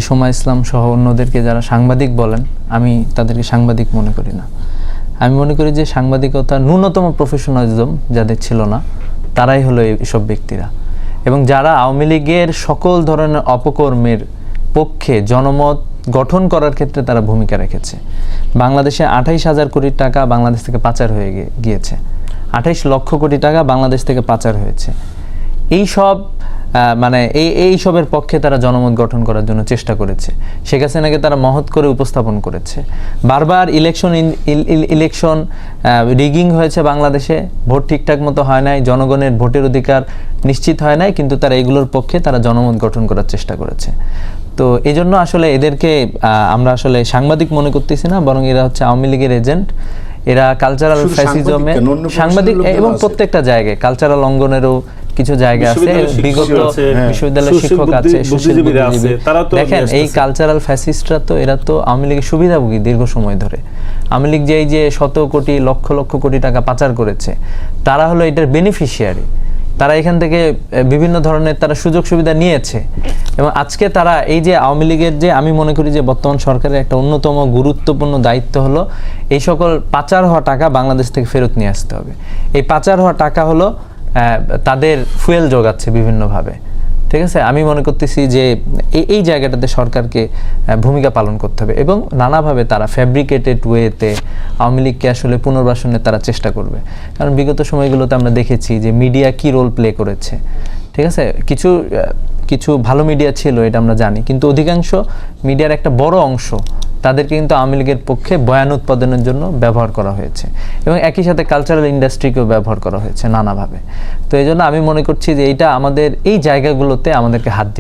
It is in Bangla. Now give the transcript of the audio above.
সোমা ইসলাম সহ অন্যদেরকে যারা সাংবাদিক বলেন, আমি তাদেরকে সাংবাদিক মনে করি না। আমি মনে করি যে সাংবাদিকতার ন্যূনতম প্রফেশনালিজম যাদের ছিল না, তারাই হলো এইসব ব্যক্তিরা। এবং যারা আওয়ামী লীগের সকল ধরনের অপকর্মের পক্ষে জনমত গঠন করার ক্ষেত্রে তারা ভূমিকা রেখেছে। বাংলাদেশে 28,000 কোটি টাকা বাংলাদেশ থেকে পাচার হয়ে গিয়েছে, 28 লক্ষ কোটি টাকা বাংলাদেশ থেকে পাচার হয়েছে। এই সব এইসবের পক্ষে তারা জনমত গঠন করার জন্য চেষ্টা করেছে। শেখ হাসিনাকে তারা মহৎ করে উপস্থাপন করেছে। বারবার ইলেকশন রিগিং হয়েছে বাংলাদেশে, ভোট ঠিকঠাক মতো হয় নাই, জনগণের ভোটের অধিকার নিশ্চিত হয় নাই, কিন্তু তারা এগুলোর পক্ষে তারা জনমত গঠন করার চেষ্টা করেছে। তো এই জন্য আসলে এদেরকে আমরা আসলে সাংবাদিক মনে করতেছি না, বরং এরা হচ্ছে আওয়ামী লীগের এজেন্ট। এরা কালচারাল ফ্যাসিজমে সাংবাদিক এবং প্রত্যেকটা জায়গায় কালচারাল অঙ্গনেরও কিছু জায়গা আছে, বিগত বিশ্ববিদ্যালয়ের শিক্ষক আছে, দেখেন এই কালচারাল ফ্যাসিস্টরা তো এরা তো আওয়ামী লীগের সুবিধাভোগী দীর্ঘ সময় ধরে। আওয়ামী লীগ যে শত কোটি লক্ষ লক্ষ কোটি টাকা পাচার করেছে, তারা হলো এটার বেনিফিশিয়ারি। তারা এখান থেকে বিভিন্ন ধরনের তারা সুযোগ সুবিধা নিয়েছে। এবং আজকে তারা এই যে আওয়ামী লীগের যে, আমি মনে করি যে বর্তমান সরকারের একটা অন্যতম গুরুত্বপূর্ণ দায়িত্ব হলো এই সকল পাচার হওয়া টাকা বাংলাদেশ থেকে ফেরত নিয়ে আসতে হবে। এই পাচার হওয়া টাকা হলো তাদের ফুয়েল যোগাচ্ছে বিভিন্নভাবে, ঠিক আছে। আমি মনে করতেছি যে এই জায়গাটাতে সরকারকে ভূমিকা পালন করতে হবে এবং নানাভাবে তারা ফ্যাব্রিকেটেড ওয়েতে আওয়ামী লীগকে আসলে পুনর্বাসনের তারা চেষ্টা করবে। কারণ বিগত সময়গুলোতে আমরা দেখেছি যে মিডিয়া কি রোল প্লে করেছে, ঠিক আছে। কিছু ভালো মিডিয়া ছিল, এটা আমরা জানি, কিন্তু অধিকাংশ মিডিয়ার একটা বড় অংশ তাদেরকে কিন্তু আওয়ামী লীগের পক্ষে বয়ান উৎপাদনের জন্য ব্যবহার করা হয়েছে এবং একই সাথে কালচারাল ইন্ডাস্ট্রিকেও ব্যবহার করা হয়েছে নানাভাবে। তো এই জন্য আমি মনে করছি যে এইটা আমাদের এই জায়গাগুলোতে আমাদেরকে হাত দিতে